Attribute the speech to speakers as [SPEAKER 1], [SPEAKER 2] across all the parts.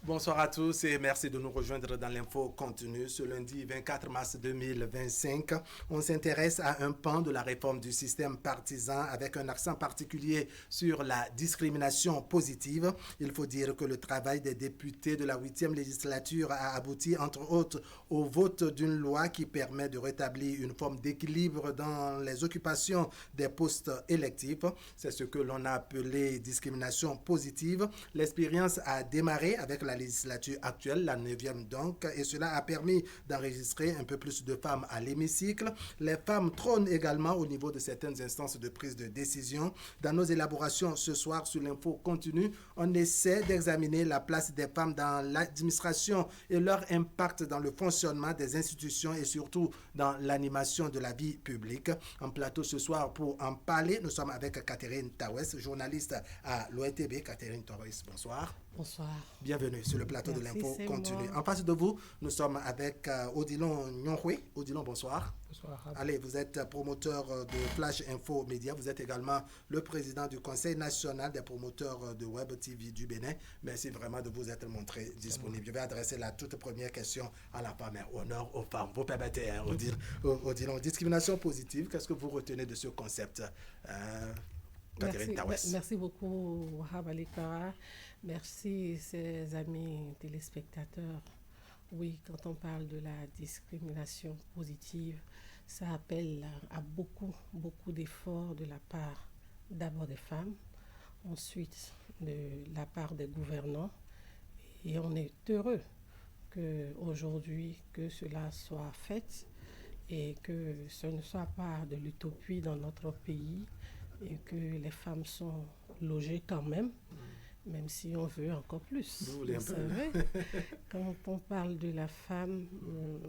[SPEAKER 1] Bonsoir à tous et merci de nous rejoindre dans l'info continue. Ce lundi 24 mars 2025, on s'intéresse à un pan de la réforme du système partisan avec un accent particulier sur la discrimination positive. Il faut dire que le travail des députés de la 8e législature a abouti entre autres au vote d'une loi qui permet de rétablir une forme d'équilibre dans les occupations des postes électifs. C'est ce que l'on a appelé discrimination positive. L'expérience a démarré avec la législature actuelle, la 9e donc, et cela a permis d'enregistrer un peu plus de femmes à l'hémicycle. Les femmes trônent également au niveau de certaines instances de prise de décision. Dans nos élaborations ce soir sur l'info continue, on essaie d'examiner la place des femmes dans l'administration et leur impact dans le fonctionnement des institutions et surtout dans l'animation de la vie publique. En plateau ce soir pour en parler, nous sommes avec Catherine Tawes, journaliste à l'ONTB. Catherine Tawes, bonsoir.
[SPEAKER 2] Bonsoir.
[SPEAKER 1] Bienvenue sur le plateau de l'info continue. En face de vous, nous sommes avec Odilon Nyonhwe. Odilon, bonsoir.
[SPEAKER 3] Bonsoir.
[SPEAKER 1] Allez, vous êtes promoteur de Flash Info Média. Vous êtes également le président du Conseil national des promoteurs de Web TV du Bénin. Merci vraiment de vous être montré disponible. Je vais adresser la toute première question à la femme. Honneur aux femmes. Vous permettez, Odilon, discrimination positive. Qu'est-ce que vous retenez de ce concept?
[SPEAKER 2] Merci beaucoup, Wahab Alikara. Merci, ses amis téléspectateurs. Oui, quand on parle de la discrimination positive, ça appelle à beaucoup d'efforts de la part d'abord des femmes, ensuite de la part des gouvernants. Et on est heureux qu'aujourd'hui, que cela soit fait et que ce ne soit pas de l'utopie dans notre pays, et que les femmes sont logées quand même, même si on veut encore plus. Vous savez, quand on parle de la femme,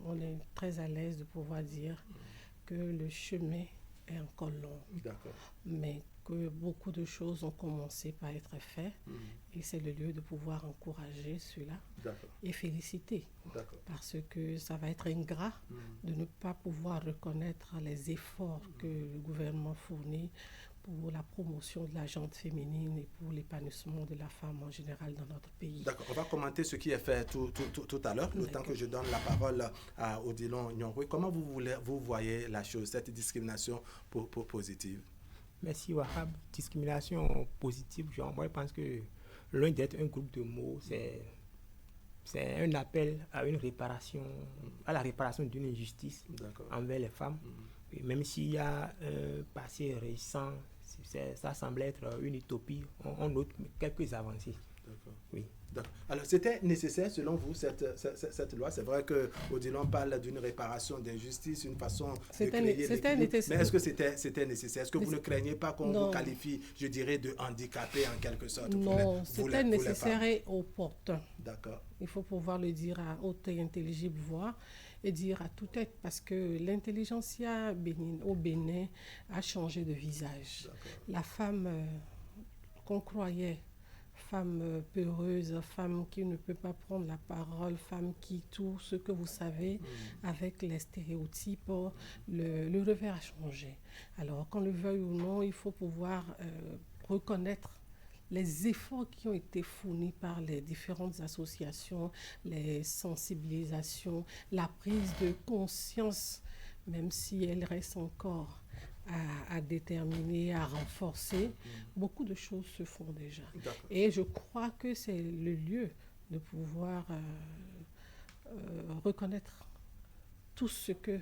[SPEAKER 2] on est très à l'aise de pouvoir dire que le chemin est encore long.
[SPEAKER 1] D'accord.
[SPEAKER 2] Mais que beaucoup de choses ont commencé par être faites et c'est le lieu de pouvoir encourager cela et féliciter. Parce que ça va être ingrat de ne pas pouvoir reconnaître les efforts que le gouvernement fournit pour la promotion de la gente féminine et pour l'épanouissement de la femme en général dans notre pays.
[SPEAKER 1] D'accord, on va commenter ce qui est fait tout à l'heure, le temps que je donne la parole à Odilon Nyonhwe. Comment vous voyez la chose, cette discrimination positive?
[SPEAKER 3] Merci Wahab. Discrimination positive, moi je pense que loin d'être un groupe de mots, c'est un appel à une réparation, à la réparation d'une injustice envers les femmes. Et même s'il y a un passé récent, ça semble être une utopie, on note quelques avancées.
[SPEAKER 1] D'accord.
[SPEAKER 3] Oui.
[SPEAKER 1] D'accord. Alors, c'était nécessaire, selon vous, cette loi? C'est vrai que Odilon parle d'une réparation d'injustice, une façon de créer l'équilibre. Mais est-ce que c'était nécessaire? Est-ce que vous ne craignez pas qu'on vous qualifie, je dirais, de handicapé en quelque sorte?
[SPEAKER 2] Non, c'était nécessaire et opportun.
[SPEAKER 1] D'accord.
[SPEAKER 2] Il faut pouvoir le dire à haute et intelligible voix et dire à toute tête, parce que l'intelligentsia au Bénin a changé de visage. La femme qu'on croyait femme peureuse, femme qui ne peut pas prendre la parole, femme qui tout ce que vous savez, avec les stéréotypes, le revers a changé. Alors, qu'on le veuille ou non, il faut pouvoir reconnaître les efforts qui ont été fournis par les différentes associations, les sensibilisations, la prise de conscience, même si elle reste encore à déterminer, à renforcer, beaucoup de choses se font déjà. Et je crois que c'est le lieu de pouvoir reconnaître tout ce que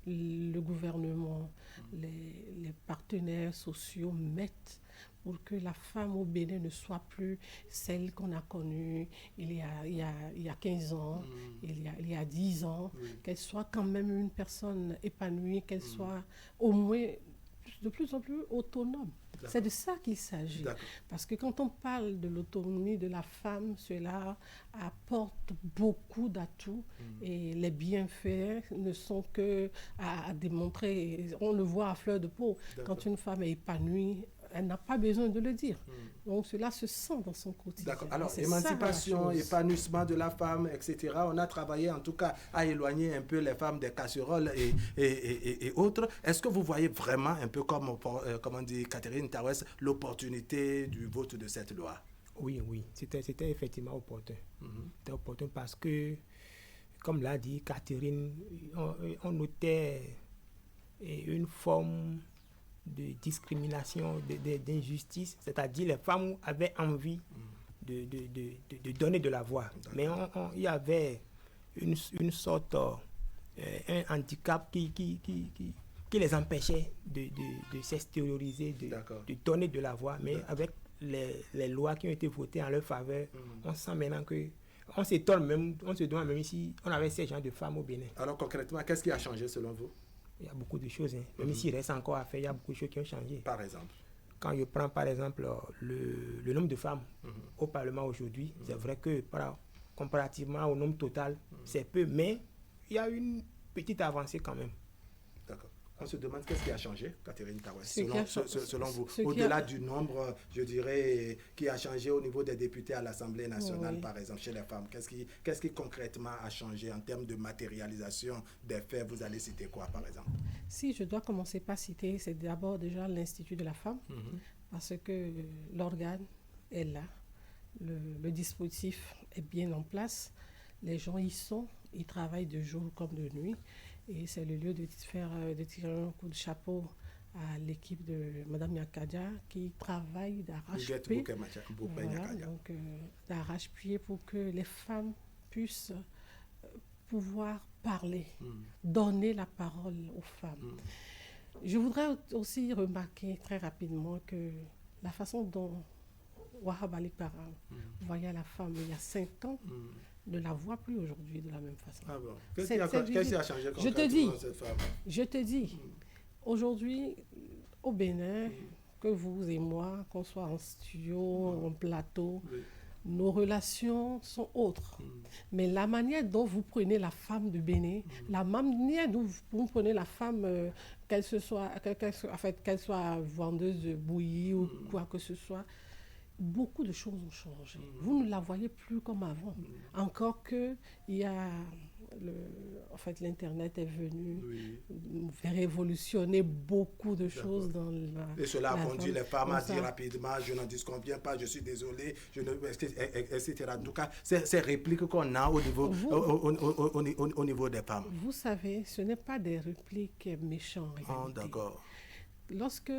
[SPEAKER 2] le gouvernement, les partenaires sociaux mettent pour que la femme au Bénin ne soit plus celle qu'on a connue il y a 15 ans, il y a 10 ans, qu'elle soit quand même une personne épanouie, qu'elle soit au moins de plus en plus autonome. C'est de ça qu'il s'agit. Parce que quand on parle de l'autonomie de la femme, cela apporte beaucoup d'atouts et les bienfaits ne sont que à démontrer. On le voit à fleur de peau. Quand une femme est épanouie, elle n'a pas besoin de le dire. Donc cela se sent dans son quotidien.
[SPEAKER 1] D'accord. Alors, émancipation, épanouissement de la femme, etc. On a travaillé en tout cas à éloigner un peu les femmes des casseroles et autres. Est-ce que vous voyez vraiment un peu comme dit Catherine Tawes, l'opportunité du vote de cette loi?
[SPEAKER 3] Oui, c'était effectivement opportun. C'était opportun parce que, comme l'a dit Catherine, on notait une forme de discrimination, d'injustice, c'est-à-dire les femmes avaient envie de donner de la voix. Mais il y avait une sorte, un handicap qui les empêchait de s'extérioriser, de donner de la voix. Mais avec les lois qui ont été votées en leur faveur, on sent maintenant que on s'étonne même, on se demande même si on avait ces gens de femmes au Bénin.
[SPEAKER 1] Alors concrètement, qu'est-ce qui a changé selon vous?
[SPEAKER 3] Il y a beaucoup de choses, hein. Même s'il reste encore à faire, il y a beaucoup de choses qui ont changé.
[SPEAKER 1] Par exemple?
[SPEAKER 3] Quand je prends par exemple le nombre de femmes au Parlement aujourd'hui, c'est vrai que comparativement au nombre total, c'est peu, mais il y a une petite avancée quand même.
[SPEAKER 1] D'accord. On se demande qu'est-ce qui a changé, Catherine Tawes, selon vous,
[SPEAKER 2] ce
[SPEAKER 1] au-delà du nombre, je dirais, qui a changé au niveau des députés à l'Assemblée nationale,
[SPEAKER 2] Oui.
[SPEAKER 1] par exemple, chez les femmes. Qu'est-ce qui concrètement a changé en termes de matérialisation des faits? Vous allez citer quoi, par exemple?
[SPEAKER 2] Si je dois commencer par citer, c'est d'abord déjà l'Institut de la femme, parce que l'organe est là, le dispositif est bien en place, les gens y sont, ils travaillent de jour comme de nuit, et c'est le lieu de tirer un coup de chapeau à l'équipe de Mme Yakadia qui travaille d'arrache-pied, d'arrache-pied pour que les femmes puissent pouvoir parler, donner la parole aux femmes. Je voudrais aussi remarquer très rapidement que la façon dont Wahab Ali Para voyait la femme il y a 5 ans ne la voit plus aujourd'hui de la même façon.
[SPEAKER 1] Ah bon. Qu'est-ce qui a changé concrètement cette femme?
[SPEAKER 2] Je te dis, aujourd'hui, au Bénin, que vous et moi, qu'on soit en studio, en plateau, nos relations sont autres. Mais la manière dont vous prenez la femme du Bénin, la manière dont vous prenez la femme, qu'elle soit vendeuse de bouillie ou quoi que ce soit, beaucoup de choses ont changé. Vous ne la voyez plus comme avant. Encore que il y a l'Internet est venu révolutionner beaucoup de choses dans la...
[SPEAKER 1] Et cela a conduit les femmes à dire rapidement, je n'en disconviens pas, je suis désolé, etc. En tout cas, ces répliques qu'on a au niveau des femmes.
[SPEAKER 2] Vous savez, ce n'est pas des répliques méchantes.
[SPEAKER 1] D'accord.
[SPEAKER 2] Lorsque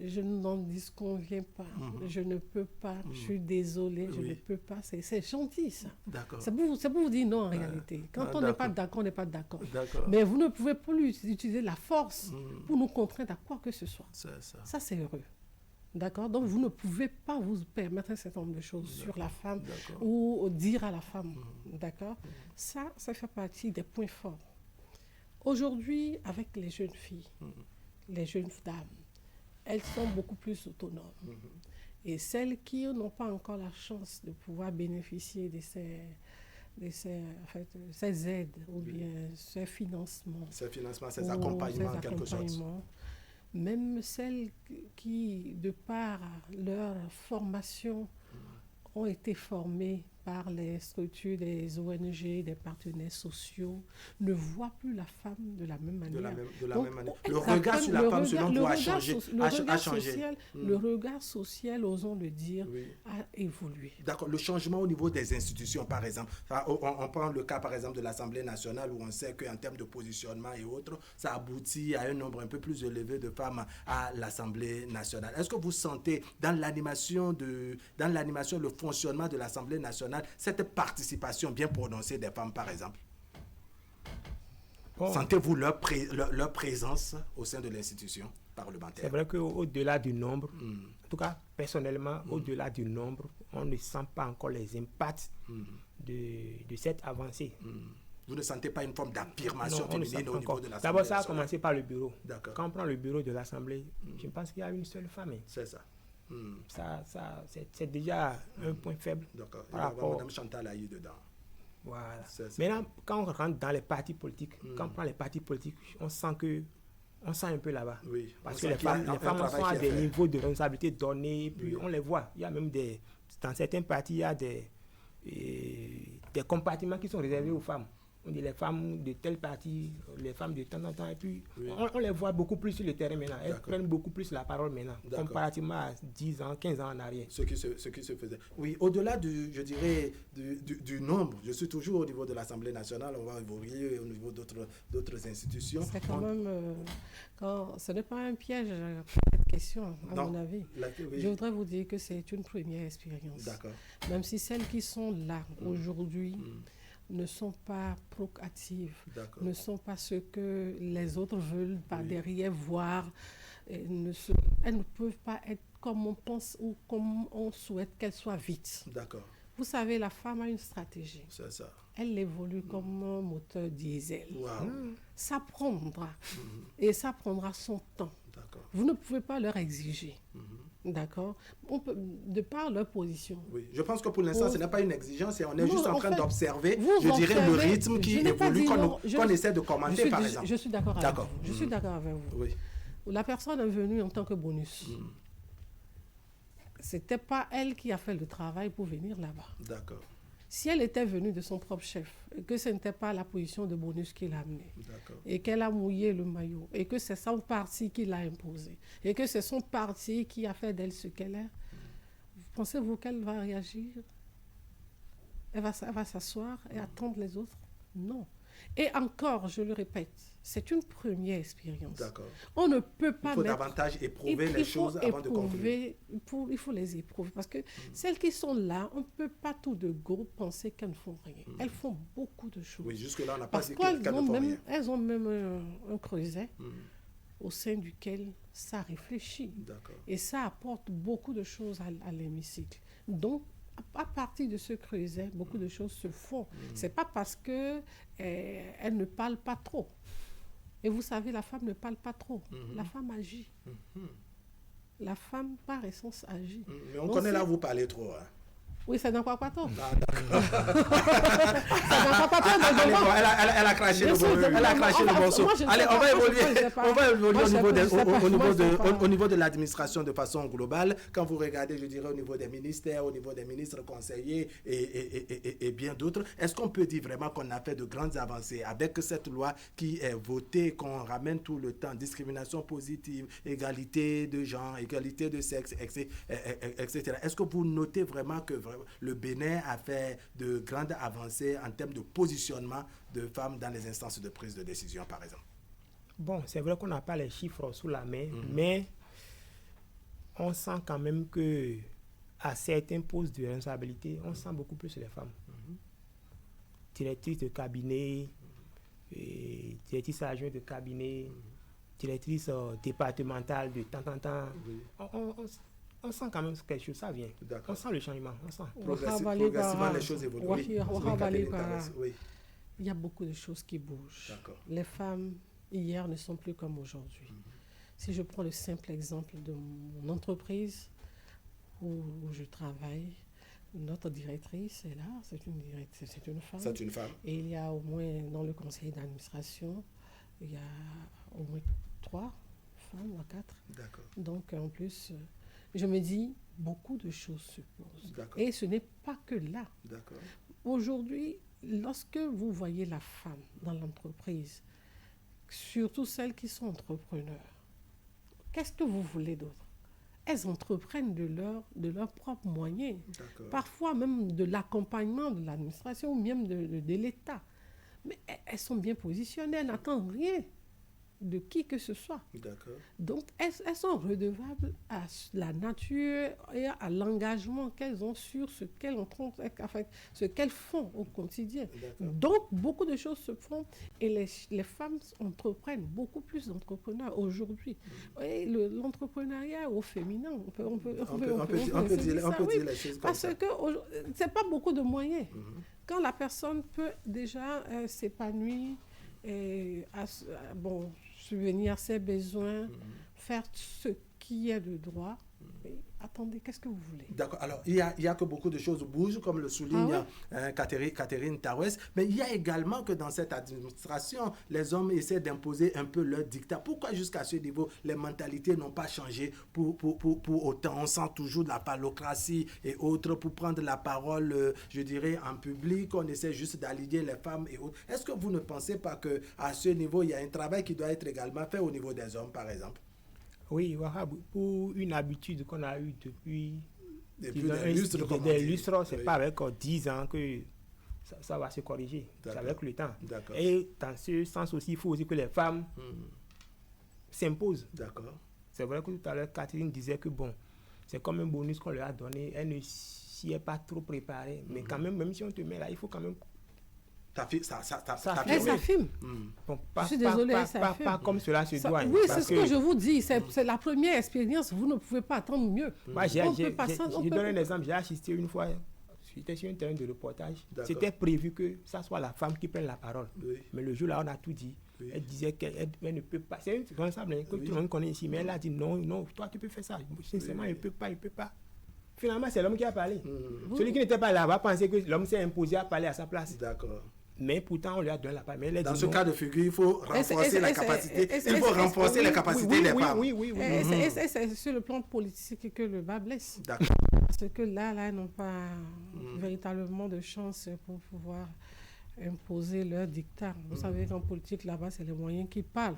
[SPEAKER 2] je n'en disconviens pas, je ne peux pas, je suis désolée, je ne peux pas, c'est gentil ça.
[SPEAKER 1] D'accord.
[SPEAKER 2] C'est pour vous dire non en réalité. Quand on n'est pas d'accord, on n'est pas d'accord. Mais vous ne pouvez plus utiliser la force pour nous contraindre à quoi que ce soit. Ça, c'est heureux. D'accord? Donc, vous ne pouvez pas vous permettre un certain nombre de choses sur la femme ou dire à la femme. D'accord? Ça fait partie des points forts. Aujourd'hui, avec les jeunes filles, les jeunes dames, elles sont beaucoup plus autonomes. Et celles qui n'ont pas encore la chance de pouvoir bénéficier de ces aides ou bien ces financements.
[SPEAKER 1] Ces accompagnements en quelque sorte.
[SPEAKER 2] Même celles qui, de par leur formation, ont été formées par les structures des ONG, des partenaires sociaux, ne voient plus la femme de la même manière.
[SPEAKER 1] Le regard sur la femme, selon vous, a changé.
[SPEAKER 2] Le regard social, osons le dire, a évolué.
[SPEAKER 1] D'accord. Le changement au niveau des institutions, par exemple. On prend le cas, par exemple, de l'Assemblée nationale, où on sait qu'en termes de positionnement et autres, ça aboutit à un nombre un peu plus élevé de femmes à l'Assemblée nationale. Est-ce que vous sentez, dans l'animation, le fonctionnement de l'Assemblée nationale, cette participation bien prononcée des femmes, par exemple? Sentez-vous leur présence au sein de l'institution parlementaire?
[SPEAKER 3] C'est vrai qu'au-delà du nombre, en tout cas, personnellement, au-delà du nombre, on ne sent pas encore les impacts de cette avancée.
[SPEAKER 1] Vous ne sentez pas une forme d'affirmation féminine au niveau de l'Assemblée?
[SPEAKER 3] D'abord, ça a commencé par le bureau.
[SPEAKER 1] D'accord.
[SPEAKER 3] Quand on prend le bureau de l'Assemblée, je pense qu'il y a une seule femme.
[SPEAKER 1] C'est ça.
[SPEAKER 3] C'est déjà un point faible.
[SPEAKER 1] D'accord. Il va y avoir Mme Chantal Aïe dedans.
[SPEAKER 3] Voilà. Maintenant, quand on rentre dans les partis politiques, quand on prend les partis politiques, on sent un peu là-bas.
[SPEAKER 1] Oui.
[SPEAKER 3] Parce que les femmes sont à des niveaux de responsabilité donnés, puis on les voit. Il y a même dans certains partis, il y a des compartiments qui sont réservés aux femmes. on dit les femmes de telle partie, les femmes de temps en temps, et puis on les voit beaucoup plus sur le terrain maintenant. Elles prennent beaucoup plus la parole maintenant, comparativement à 10 ans, 15 ans en arrière.
[SPEAKER 1] Ce qui se faisait. Oui, au-delà je dirais, du nombre, je suis toujours au niveau de l'Assemblée nationale, on va évoluer au niveau d'autres institutions.
[SPEAKER 2] C'est quand même, ce n'est pas un piège, cette question, à mon avis. Je voudrais vous dire que c'est une première expérience.
[SPEAKER 1] D'accord.
[SPEAKER 2] Même si celles qui sont là aujourd'hui ne sont pas proactives, ne sont pas ce que les autres veulent par derrière voir, elles ne peuvent pas être comme on pense ou comme on souhaite qu'elles soient vite.
[SPEAKER 1] D'accord.
[SPEAKER 2] Vous savez, la femme a une stratégie.
[SPEAKER 1] C'est ça.
[SPEAKER 2] Elle évolue comme un moteur diesel.
[SPEAKER 1] Wow.
[SPEAKER 2] Ça prendra. Et ça prendra son temps.
[SPEAKER 1] D'accord.
[SPEAKER 2] Vous ne pouvez pas leur exiger. D'accord. On peut, de par leur position.
[SPEAKER 1] Oui. Je pense que pour l'instant, ce n'est pas une exigence et on est juste en train d'observer,
[SPEAKER 2] je
[SPEAKER 1] dirais, le rythme qui évolue, qu'on essaie de commenter, par exemple.
[SPEAKER 2] Je suis d'accord avec vous. Je suis d'accord avec vous.
[SPEAKER 1] Oui.
[SPEAKER 2] La personne est venue en tant que bonus. Ce n'était pas elle qui a fait le travail pour venir là-bas.
[SPEAKER 1] D'accord.
[SPEAKER 2] Si elle était venue de son propre chef, et que ce n'était pas la position de bonus qui l'a amenée, et qu'elle a mouillé le maillot, et que c'est son parti qui l'a imposé, et que c'est son parti qui a fait d'elle ce qu'elle est, pensez-vous qu'elle va réagir? Elle va s'asseoir et attendre les autres? Non. Et encore, je le répète, c'est une première expérience.
[SPEAKER 1] D'accord.
[SPEAKER 2] On ne peut pas
[SPEAKER 1] il faut davantage éprouver les choses avant de conclure.
[SPEAKER 2] Il faut les éprouver parce que celles qui sont là, on ne peut pas tout de go penser qu'elles ne font rien. Elles font beaucoup de choses.
[SPEAKER 1] Oui, jusque-là, on n'a pas dit qu'elles ne font rien.
[SPEAKER 2] Elles ont même un creuset au sein duquel ça réfléchit. Et ça apporte beaucoup de choses à l'hémicycle. Donc, à partir de ce creuset, beaucoup de choses se font. Ce n'est pas parce qu'elles ne parlent pas trop. Et vous savez, la femme ne parle pas trop. La femme agit. La femme, par essence, agit.
[SPEAKER 1] Mais on connaît là, vous parlez trop. Hein.
[SPEAKER 2] Oui, c'est dans quoi pas trop.
[SPEAKER 1] Ah, d'accord.
[SPEAKER 2] Elle
[SPEAKER 1] a craché le morceau. Allez, on va évoluer au niveau de l'administration de façon globale. Quand vous regardez, je dirais, au niveau des ministères, au niveau des ministres conseillers et bien d'autres, est-ce qu'on peut dire vraiment qu'on a fait de grandes avancées avec cette loi qui est votée, qu'on ramène tout le temps, discrimination positive, égalité de genre, égalité de sexe, etc. Est-ce que vous notez vraiment que le Bénin a fait de grandes avancées en termes de positionnement de femmes dans les instances de prise de décision, par exemple?
[SPEAKER 3] Bon, c'est vrai qu'on n'a pas les chiffres sous la main, mais on sent quand même que à certains postes de responsabilité, on sent beaucoup plus les femmes. Directrice de cabinet, directrice adjointe de cabinet, directrice départementale de temps en temps. On sent quand même quelque chose, ça vient. On sent le changement, on sent.
[SPEAKER 1] Progressivement, les choses évoluent.
[SPEAKER 2] Oui. Il y a beaucoup de choses qui bougent. Les femmes, hier, ne sont plus comme aujourd'hui. Si je prends le simple exemple de mon entreprise où je travaille, notre directrice est là, c'est une femme.
[SPEAKER 1] C'est une femme.
[SPEAKER 2] Et il y a au moins, dans le conseil d'administration, il y a au moins 3 femmes ou 4.
[SPEAKER 1] D'accord.
[SPEAKER 2] Donc, en plus... Je me dis, beaucoup de choses se posent. Et ce n'est pas que là. Aujourd'hui, lorsque vous voyez la femme dans l'entreprise, surtout celles qui sont entrepreneurs, qu'est-ce que vous voulez d'autre? Elles entreprennent de leurs propres moyens. Parfois même de l'accompagnement de l'administration ou même de l'État. Mais elles sont bien positionnées, elles n'attendent rien de qui que ce soit. Donc, elles sont redevables à la nature et à l'engagement qu'elles ont sur ce qu'elles font au quotidien. Donc, beaucoup de choses se font et les femmes entreprennent beaucoup plus d'entrepreneurs aujourd'hui. Et l'entrepreneuriat au féminin, on peut dire
[SPEAKER 1] les choses comme
[SPEAKER 2] parce
[SPEAKER 1] ça.
[SPEAKER 2] que ce n'est pas beaucoup de moyens. Quand la personne peut déjà s'épanouir et subvenir à ses besoins, faire ce qui est de droit, Mais attendez, qu'est-ce que vous voulez?
[SPEAKER 1] D'accord. Alors, il y a que beaucoup de choses bougent, comme le souligne Catherine Tawes, mais il y a également que dans cette administration, les hommes essaient d'imposer un peu leur dictat. Pourquoi jusqu'à ce niveau, les mentalités n'ont pas changé pour autant? On sent toujours de la phallocratie et autres pour prendre la parole, je dirais, en public. On essaie juste d'aligner les femmes et autres. Est-ce que vous ne pensez pas qu'à ce niveau, il y a un travail qui doit être également fait au niveau des hommes, par exemple?
[SPEAKER 3] Oui, Wahab, pour une habitude qu'on a eue depuis
[SPEAKER 1] des
[SPEAKER 3] lustres, c'est pas avec 10 ans que ça va se corriger. C'est avec le temps.
[SPEAKER 1] D'accord.
[SPEAKER 3] Et dans ce sens aussi, il faut aussi que les femmes s'imposent.
[SPEAKER 1] D'accord.
[SPEAKER 3] C'est vrai que tout à l'heure, Catherine disait que bon, c'est comme un bonus qu'on leur a donné. Elle ne s'y est pas trop préparée. Mais quand même si on te met là, il faut quand même...
[SPEAKER 2] Elle s'affirme.
[SPEAKER 3] Bon,
[SPEAKER 2] je suis désolée, elle s'affirme.
[SPEAKER 3] Pas comme cela se doit.
[SPEAKER 2] Oui, c'est ce que je vous dis. C'est la première expérience. Vous ne pouvez pas attendre mieux.
[SPEAKER 3] Moi, je donne un exemple. J'ai assisté une fois, j'étais sur un terrain de reportage. C'était prévu que ça soit la femme qui prenne la parole. Oui. Mais le jour-là, on a tout dit. Oui. Elle disait qu'elle ne peut pas. C'est une responsable que tout le monde connaît ici. Mais elle a dit non, toi, tu peux faire ça. Sincèrement, elle ne peut pas. Finalement, c'est l'homme qui a parlé. Celui qui n'était pas là va penser que l'homme s'est imposé à parler à sa place.
[SPEAKER 1] D'accord.
[SPEAKER 3] Mais pourtant, on lui a donné la parole. Dans
[SPEAKER 1] ce cas de figure, il faut renforcer la capacité. Il faut renforcer les capacités des femmes.
[SPEAKER 3] Oui.
[SPEAKER 2] C'est sur le plan politique que le bas blesse.
[SPEAKER 1] D'accord.
[SPEAKER 2] Parce que là, ils n'ont pas véritablement de chance pour pouvoir imposer leur dictat. Vous savez qu'en politique, là-bas, c'est les moyens qui parlent.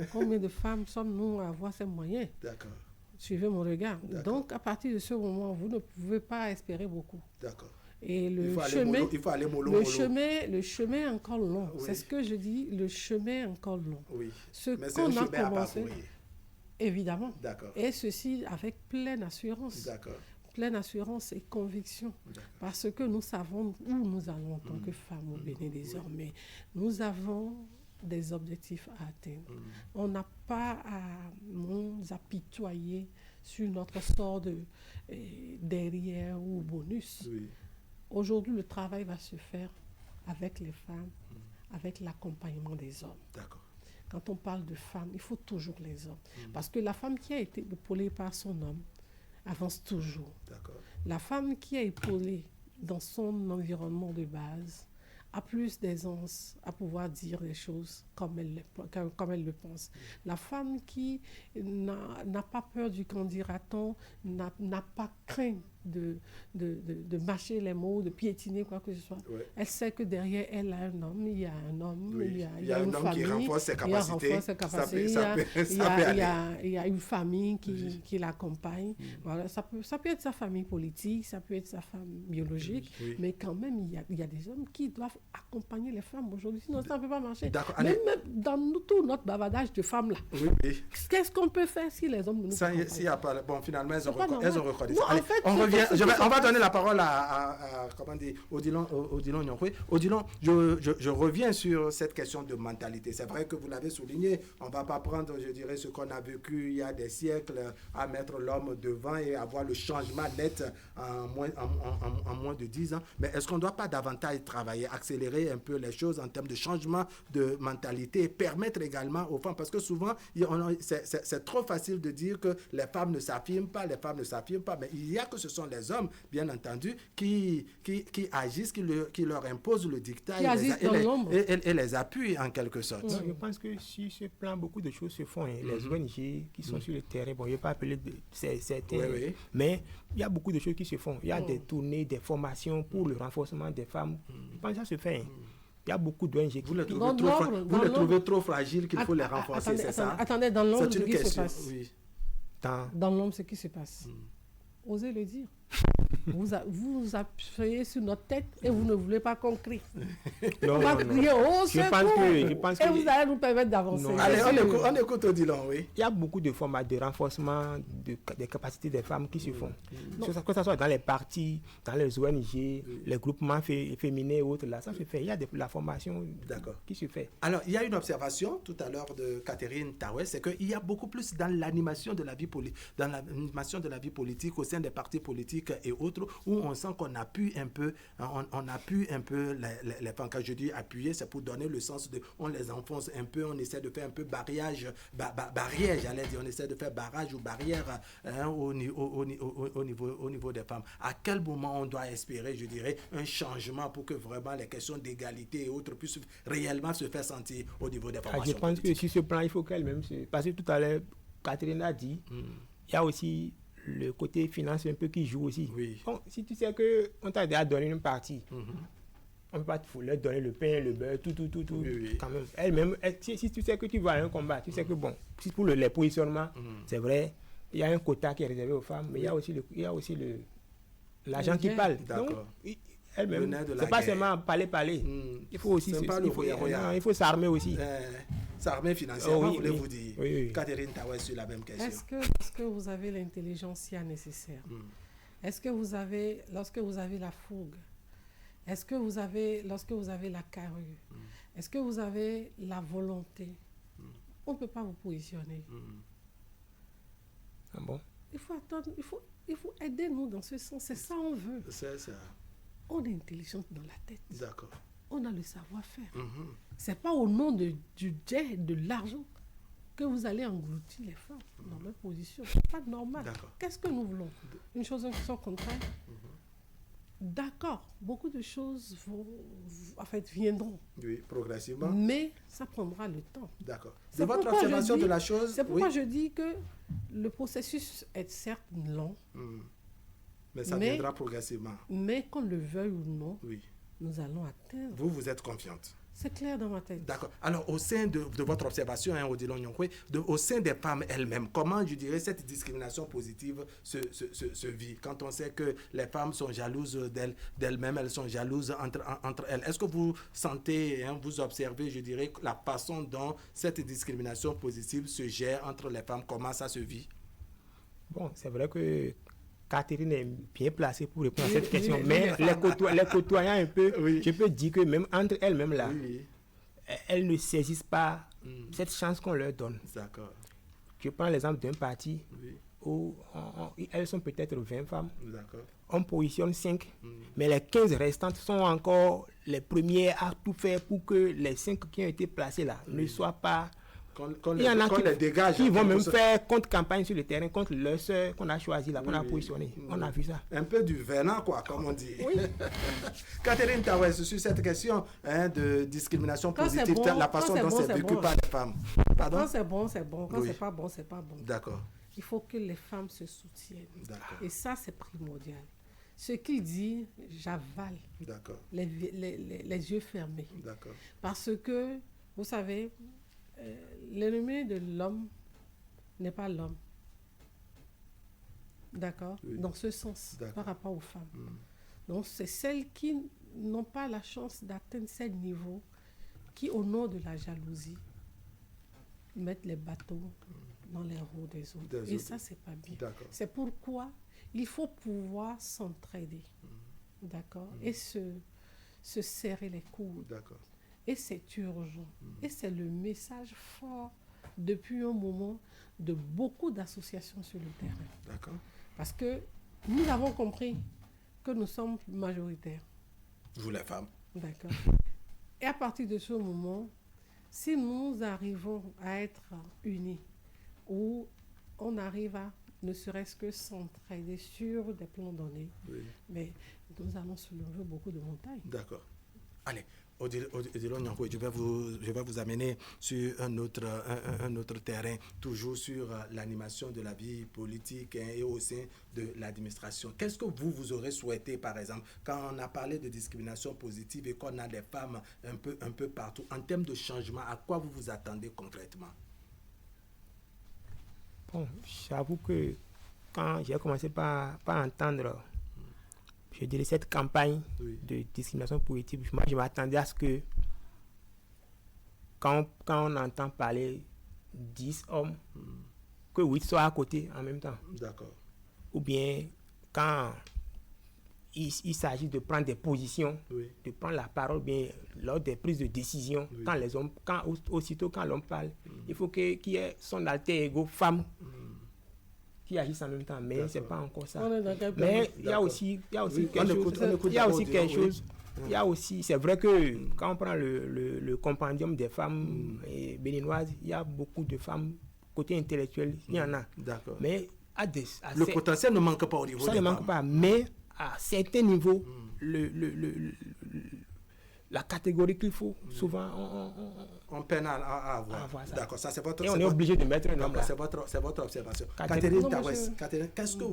[SPEAKER 2] Combien de femmes sommes-nous à avoir ces moyens?
[SPEAKER 1] D'accord.
[SPEAKER 2] Suivez mon regard. Donc, à partir de ce moment, vous ne pouvez pas espérer beaucoup.
[SPEAKER 1] D'accord.
[SPEAKER 2] Et le chemin est encore long. Oui. C'est ce que je dis, le chemin est encore long.
[SPEAKER 1] Oui.
[SPEAKER 2] Ce qu'on a commencé, évidemment. D'accord. Et ceci avec pleine assurance.
[SPEAKER 1] D'accord.
[SPEAKER 2] Pleine assurance et conviction. Parce que nous savons où nous allons en tant que femmes au Bénin désormais. Nous avons des objectifs à atteindre. On n'a pas à nous apitoyer sur notre sort de derrière ou bonus. Oui. Aujourd'hui, le travail va se faire avec les femmes, avec l'accompagnement des hommes.
[SPEAKER 1] D'accord.
[SPEAKER 2] Quand on parle de femmes, il faut toujours les hommes. Parce que la femme qui a été épaulée par son homme avance toujours.
[SPEAKER 1] D'accord.
[SPEAKER 2] La femme qui est épaulée dans son environnement de base a plus d'aisance à pouvoir dire les choses comme elle le pense. La femme qui n'a pas peur du qu'en dira-t-on, n'a pas craint de mâcher les mots, de piétiner quoi que ce soit. Ouais. Elle sait que derrière elle a un homme, il y a un homme,
[SPEAKER 1] oui.
[SPEAKER 2] il y a une
[SPEAKER 1] homme
[SPEAKER 2] famille,
[SPEAKER 1] qui renforce ses capacités.
[SPEAKER 2] Il y a une famille qui l'accompagne. Voilà, ça peut être sa famille politique, ça peut être sa femme biologique, mais quand même, il y a des hommes qui doivent accompagner les femmes aujourd'hui, sinon ça ne peut pas marcher. Même dans tout notre bavardage de femmes là, qu'est-ce qu'on peut faire si les hommes nous accompagnent?
[SPEAKER 1] Bon, finalement, elles ont reconnu ça. On va donner la parole à Odilon Nyonkwe. Odilon, je reviens sur cette question de mentalité. C'est vrai que vous l'avez souligné, on ne va pas prendre, je dirais, ce qu'on a vécu il y a des siècles à mettre l'homme devant et avoir le changement net en moins de 10 ans. Mais est-ce qu'on ne doit pas davantage travailler, accélérer un peu les choses en termes de changement de mentalité et permettre également aux femmes, parce que souvent, c'est trop facile de dire que les femmes ne s'affirment pas, mais il y a que ce sont les hommes, bien entendu, qui agissent, qui leur imposent le dictat et les appuient en quelque sorte.
[SPEAKER 3] Non, je pense que sur ce plan, beaucoup de choses se font. Les ONG qui sont sur le terrain, bon, je ne vais pas appeler certains, mais il y a beaucoup de choses qui se font. Il y a des tournées, des formations pour le renforcement des femmes. Je pense que ça se fait. Il y a beaucoup d'ONG qui...
[SPEAKER 1] Vous les trouvez trop fragiles qu'il faut les renforcer, c'est ça?
[SPEAKER 2] Attendez, dans l'ombre, ce qui se passe.
[SPEAKER 1] Oui.
[SPEAKER 2] Dans l'ombre, ce qui se passe. Osez le dire. Vous appuyez sur notre tête et vous ne voulez pas qu'on crie. On va crier au secours et vous allez nous permettre d'avancer.
[SPEAKER 1] Allez, on écoute Odilon, oui.
[SPEAKER 3] Il y a beaucoup de formats de renforcement des capacités des femmes qui se font. Que ce soit dans les partis, dans les ONG, les groupements féminins et autres, là, ça se fait. Il y a la formation qui se fait.
[SPEAKER 1] Alors, il y a une observation tout à l'heure de Catherine Tawes, c'est qu'il y a beaucoup plus dans l'animation de la vie politique, au sein des partis politiques, politique et autres, où on sent qu'on appuie un peu, les femmes. Quand je dis appuyer, c'est pour donner le sens de, on les enfonce un peu, on essaie de faire un peu barrière, j'allais dire, on essaie de faire barrage ou barrière au niveau des femmes. À quel moment on doit espérer, je dirais, un changement pour que vraiment les questions d'égalité et autres puissent réellement se faire sentir au niveau des formations
[SPEAKER 3] je pense
[SPEAKER 1] politiques.
[SPEAKER 3] que sur ce plan, il faut qu'elle-même se... Parce que tout à l'heure, Catherine a dit, il y a aussi le côté financier un peu qui joue aussi.
[SPEAKER 1] Oui.
[SPEAKER 3] Bon, si tu sais qu'on t'a déjà donné une partie, on ne peut pas leur donner le pain, le beurre, tout,
[SPEAKER 1] oui.
[SPEAKER 3] quand même. Elle-même, si tu sais que tu vas à un combat, tu sais que bon, si pour les positionnements, c'est vrai, il y a un quota qui est réservé aux femmes, mais il y a aussi l'argent qui parle. Donc, elle-même, c'est pas seulement parler. Il faut aussi il faut s'armer aussi.
[SPEAKER 1] S'armer financièrement, voulez-vous dire.
[SPEAKER 3] Oui.
[SPEAKER 1] Catherine Tawes sur la même question.
[SPEAKER 2] Est-ce que vous avez l'intelligentsia nécessaire? Est-ce que vous avez, lorsque vous avez la fougue, lorsque vous avez la carrure, est-ce que vous avez la volonté? On ne peut pas vous positionner.
[SPEAKER 3] Ah bon?
[SPEAKER 2] Il faut attendre, il faut aider nous dans ce sens. C'est ça qu'on veut.
[SPEAKER 1] C'est ça.
[SPEAKER 2] On est intelligente dans la tête.
[SPEAKER 1] D'accord.
[SPEAKER 2] On a le savoir-faire. C'est pas au nom du jet, de l'argent, que vous allez engloutir les femmes dans leur position. C'est pas normal. Qu'est-ce que nous voulons? Une chose qui contraire? D'accord, beaucoup de choses viendront.
[SPEAKER 1] Oui, progressivement.
[SPEAKER 2] Mais ça prendra le temps.
[SPEAKER 1] D'accord. De votre observation de la chose...
[SPEAKER 2] C'est pourquoi je dis que le processus est certes long.
[SPEAKER 1] Mais ça viendra progressivement.
[SPEAKER 2] Mais qu'on le veuille ou non, nous allons atteindre.
[SPEAKER 1] Vous êtes confiante?
[SPEAKER 2] C'est clair dans ma tête.
[SPEAKER 1] D'accord. Alors, au sein de votre observation, Odilon Nyonkwe, au sein des femmes elles-mêmes, comment, je dirais, cette discrimination positive se vit? Quand on sait que les femmes sont jalouses d'elles-mêmes, elles sont jalouses entre elles. Est-ce que vous sentez, vous observez, je dirais, la façon dont cette discrimination positive se gère entre les femmes? Comment ça se vit?
[SPEAKER 3] Bon, c'est vrai que Catherine est bien placée pour répondre à cette question, mais les côtoyant un peu, je peux dire que même entre elles-mêmes là, elles ne saisissent pas cette chance qu'on leur donne.
[SPEAKER 1] D'accord.
[SPEAKER 3] Je prends l'exemple d'un parti où elles sont peut-être 20 femmes.
[SPEAKER 1] D'accord.
[SPEAKER 3] On positionne 5, mais les 15 restantes sont encore les premières à tout faire pour que les 5 qui ont été placées là ne soient pas... Il y en a qui vont même faire contre-campagne sur le terrain contre leur soeur qu'on a choisi là, qu'on a positionné. On a vu ça.
[SPEAKER 1] Un peu du venin, quoi, comme on dit. Catherine Tawes, sur cette question de discrimination positive, la façon dont c'est vécu par les femmes.
[SPEAKER 2] Pardon? Quand c'est bon, c'est bon. Quand c'est pas bon, c'est pas bon.
[SPEAKER 1] D'accord.
[SPEAKER 2] Il faut que les femmes se soutiennent. Et ça, c'est primordial. Ce qu'il dit, j'avale.
[SPEAKER 1] D'accord.
[SPEAKER 2] Les yeux fermés.
[SPEAKER 1] D'accord.
[SPEAKER 2] Parce que, vous savez... l'ennemi de l'homme n'est pas l'homme. D'accord? Dans ce sens, par rapport aux femmes. Donc, c'est celles qui n'ont pas la chance d'atteindre ces niveaux qui, au nom de la jalousie, mettent les bateaux dans les roues des autres. Et ça, c'est pas bien. C'est pourquoi il faut pouvoir s'entraider. D'accord? Et se serrer les coudes.
[SPEAKER 1] D'accord.
[SPEAKER 2] Et c'est urgent. Et c'est le message fort depuis un moment de beaucoup d'associations sur le terrain.
[SPEAKER 1] D'accord.
[SPEAKER 2] Parce que nous avons compris que nous sommes majoritaires.
[SPEAKER 1] Vous les femmes.
[SPEAKER 2] D'accord. Et à partir de ce moment, si nous arrivons à être unis, ou on arrive à ne serait-ce que s'entraider sur des plans donnés, mais nous allons soulever beaucoup de montagnes.
[SPEAKER 1] D'accord. Allez. Odilon Nyonkwe, je vais vous amener sur un autre terrain, toujours sur l'animation de la vie politique et au sein de l'administration. Qu'est-ce que vous aurez souhaité, par exemple, quand on a parlé de discrimination positive et qu'on a des femmes un peu partout, en termes de changement, à quoi vous vous attendez concrètement?
[SPEAKER 3] Bon, j'avoue que quand j'ai commencé par entendre... je dirais cette campagne de discrimination positive, moi je m'attendais à ce que quand on entend parler 10 hommes, que 8 soient à côté en même temps.
[SPEAKER 1] D'accord.
[SPEAKER 3] Ou bien quand il s'agit de prendre des positions, de prendre la parole, bien lors des prises de décision, aussitôt quand l'on parle, il faut qu'il y ait son alter ego femme qui agissent en même temps, mais c'est pas encore ça.
[SPEAKER 2] On est dans quel
[SPEAKER 3] Mais
[SPEAKER 2] pays?
[SPEAKER 3] il y a aussi
[SPEAKER 1] Oui,
[SPEAKER 3] quelque chose. Il y a aussi quelque chose. Il y a aussi, c'est vrai que quand on prend le compendium des femmes béninoises, il y a beaucoup de femmes côté intellectuel, il y en a.
[SPEAKER 1] D'accord.
[SPEAKER 3] Mais
[SPEAKER 1] le potentiel ne manque pas au niveau
[SPEAKER 3] ça
[SPEAKER 1] des
[SPEAKER 3] ne manque
[SPEAKER 1] femmes.
[SPEAKER 3] pas, mais à certains niveaux, la catégorie qu'il faut, souvent,
[SPEAKER 1] on peine à avoir.
[SPEAKER 3] Ça.
[SPEAKER 1] D'accord, ça c'est votre...
[SPEAKER 3] Et on est obligé de mettre un homme là.
[SPEAKER 1] C'est votre observation.
[SPEAKER 3] Catherine
[SPEAKER 1] Tawes, qu'est-ce que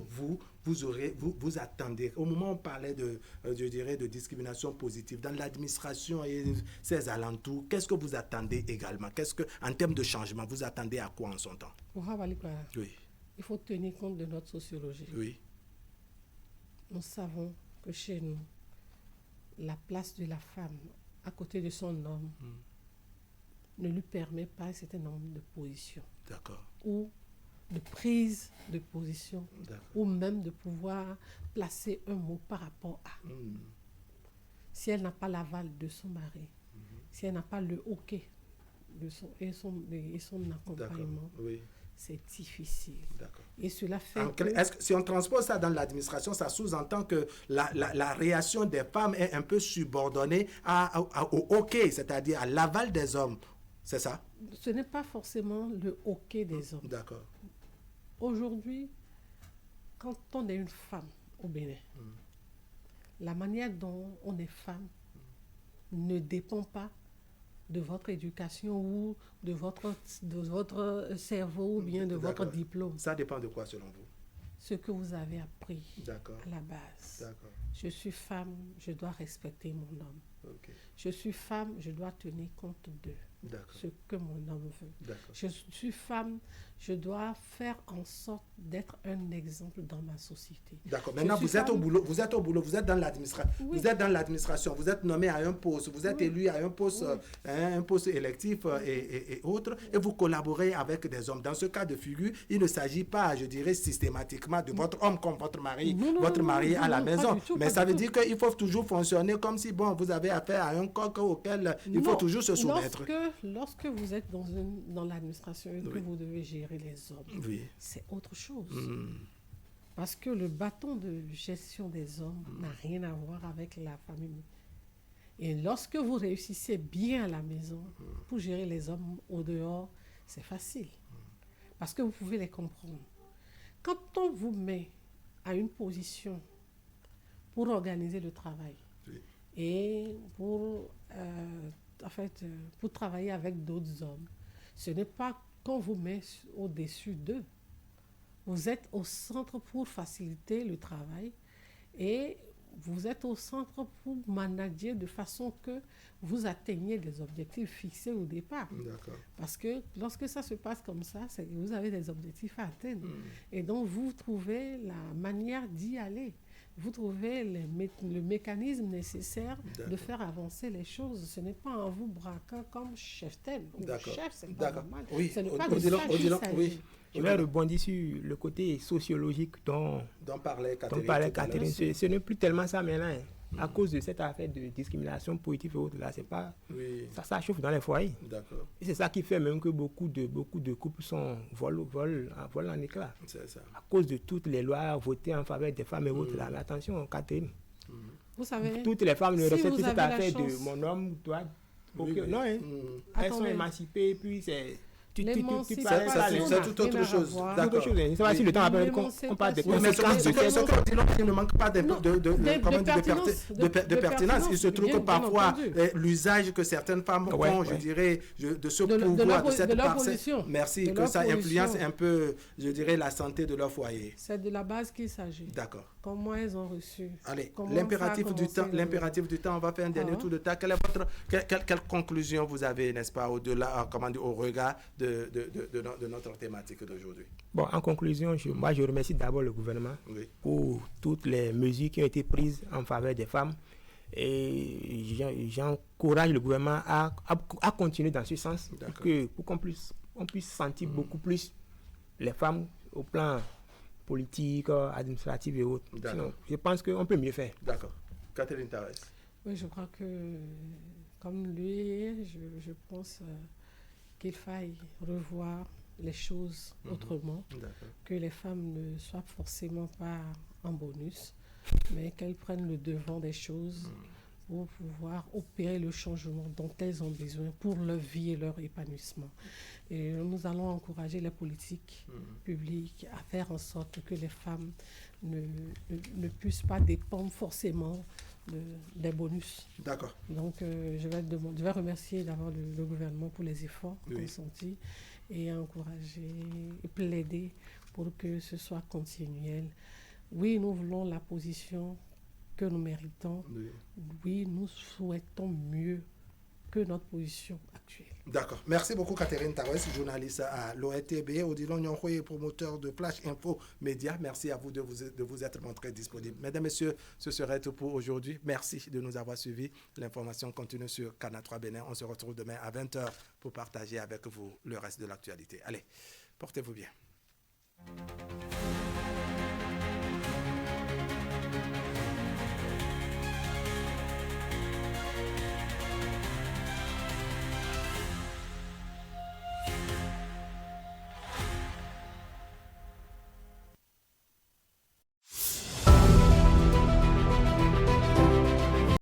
[SPEAKER 1] vous attendez au moment où on parlait de discrimination positive dans l'administration et ses alentours, qu'est-ce que vous attendez également? En termes de changement, vous attendez à quoi en son temps? Oui.
[SPEAKER 2] Il faut tenir compte de notre sociologie.
[SPEAKER 1] Oui.
[SPEAKER 2] Nous savons que chez nous, la place de la femme à côté de son homme ne lui permet pas un certain nombre de positions.
[SPEAKER 1] D'accord.
[SPEAKER 2] Ou de prise de position, ou même de pouvoir placer un mot par rapport à. Si elle n'a pas l'aval de son mari, si elle n'a pas le OK et son accompagnement,
[SPEAKER 1] oui,
[SPEAKER 2] c'est difficile.
[SPEAKER 1] D'accord.
[SPEAKER 2] Et cela fait
[SPEAKER 1] Est-ce que si on transpose ça dans l'administration, ça sous-entend que la réaction des femmes est un peu subordonnée au OK, c'est-à-dire à l'aval des hommes. C'est ça?
[SPEAKER 2] Ce n'est pas forcément le OK des hommes.
[SPEAKER 1] D'accord.
[SPEAKER 2] Aujourd'hui, quand on est une femme au Bénin, la manière dont on est femme ne dépend pas de votre éducation ou de votre cerveau ou bien de votre diplôme.
[SPEAKER 1] Ça dépend de quoi selon vous?
[SPEAKER 2] Ce que vous avez appris à la base.
[SPEAKER 1] D'accord.
[SPEAKER 2] Je suis femme, je dois respecter mon homme.
[SPEAKER 1] Okay.
[SPEAKER 2] Je suis femme, je dois tenir compte de ce que mon homme veut. Je suis femme, je dois faire en sorte d'être un exemple dans ma société.
[SPEAKER 1] D'accord. Maintenant, vous êtes au boulot, vous êtes dans l'administration.
[SPEAKER 2] Oui.
[SPEAKER 1] Vous êtes dans l'administration, vous êtes nommé à un poste, vous êtes élu à un poste électif et autres, et vous collaborez avec des hommes. Dans ce cas de figure, il ne s'agit pas, je dirais, systématiquement de votre homme comme votre mari, à la maison. Mais ça veut dire qu'il faut toujours fonctionner comme si, vous avez affaire à un coq auquel il faut toujours se soumettre.
[SPEAKER 2] Lorsque vous êtes dans l'administration et que vous devez gérer les hommes, c'est autre chose. Parce que le bâton de gestion des hommes n'a rien à voir avec la famille. Et lorsque vous réussissez bien à la maison, pour gérer les hommes au dehors, c'est facile. Parce que vous pouvez les comprendre. Quand on vous met à une position pour organiser le travail et pour travailler avec d'autres hommes, ce n'est pas qu'on vous met au-dessus d'eux. Vous êtes au centre pour faciliter le travail et vous êtes au centre pour manager de façon que vous atteigniez des objectifs fixés au départ.
[SPEAKER 1] D'accord.
[SPEAKER 2] Parce que lorsque ça se passe comme ça, c'est que vous avez des objectifs à atteindre. Et donc, vous trouvez la manière d'y aller. Vous trouvez le mécanisme nécessaire de faire avancer les choses. Ce n'est pas en vous braquant comme chef-tel. Chef, c'est pas normal.
[SPEAKER 1] Oui.
[SPEAKER 2] Ce n'est pas de ça qu'il s'agit.
[SPEAKER 3] Je vais rebondir sur le côté sociologique dont parlait Catherine. Ce n'est plus tellement ça maintenant. À cause de cette affaire de discrimination positive et autres, là, c'est pas, ça chauffe dans les foyers.
[SPEAKER 1] D'accord.
[SPEAKER 3] Et c'est ça qui fait même que beaucoup de couples volent en éclats.
[SPEAKER 1] C'est ça.
[SPEAKER 3] À cause de toutes les lois votées en faveur des femmes et autres. Là. Mais attention, Catherine.
[SPEAKER 2] Vous savez,
[SPEAKER 3] toutes les femmes ne respectent cette affaire
[SPEAKER 2] chance...
[SPEAKER 3] de mon homme doit... Non, elles sont émancipées, puis c'est...
[SPEAKER 1] C'est tout autre chose.
[SPEAKER 3] D'accord. C'est pas si le temps après qu'on parle des conséquences de
[SPEAKER 1] ce qu'on dit, il ne manque pas de pertinence. Il se trouve que parfois, l'usage que certaines femmes ont, je dirais, de ce pouvoir, de cette parcelle, merci, que ça influence un peu, je dirais, la santé de leur foyer.
[SPEAKER 2] C'est de la base qu'il s'agit.
[SPEAKER 1] D'accord.
[SPEAKER 2] Comment elles ont reçu.
[SPEAKER 1] Allez, l'impératif du temps, on va faire un dernier tour de table. Quelle conclusion vous avez, n'est-ce pas, au-delà, au regard de notre thématique d'aujourd'hui?
[SPEAKER 3] Bon, en conclusion, moi je remercie d'abord le gouvernement pour toutes les mesures qui ont été prises en faveur des femmes et j'encourage le gouvernement à continuer dans ce sens pour qu'on puisse sentir beaucoup plus les femmes au plan politique, administratif et autres. Sinon, je pense qu'on peut mieux faire.
[SPEAKER 1] D'accord. Catherine Tawes.
[SPEAKER 2] Oui, je crois que comme lui, je pense qu'il faille revoir les choses autrement, que les femmes ne soient forcément pas en bonus, mais qu'elles prennent le devant des choses pour pouvoir opérer le changement dont elles ont besoin pour leur vie et leur épanouissement. Et nous allons encourager les politiques publiques à faire en sorte que les femmes ne puissent pas dépendre forcément des bonus.
[SPEAKER 1] D'accord.
[SPEAKER 2] Donc, je vais remercier d'abord le gouvernement pour les efforts consentis et encourager et plaider pour que ce soit continuel. Oui, nous voulons la position que nous méritons. Oui, nous souhaitons mieux que notre position actuelle.
[SPEAKER 1] D'accord. Merci beaucoup, Catherine Tawes, journaliste à l'ORTB, Odilon Nyonhwe, promoteur de Flash Info Média. Merci à vous de vous être montré disponible. Mesdames, Messieurs, ce serait tout pour aujourd'hui. Merci de nous avoir suivis. L'information continue sur Canal 3 Bénin. On se retrouve demain à 20h pour partager avec vous le reste de l'actualité. Allez, portez-vous bien.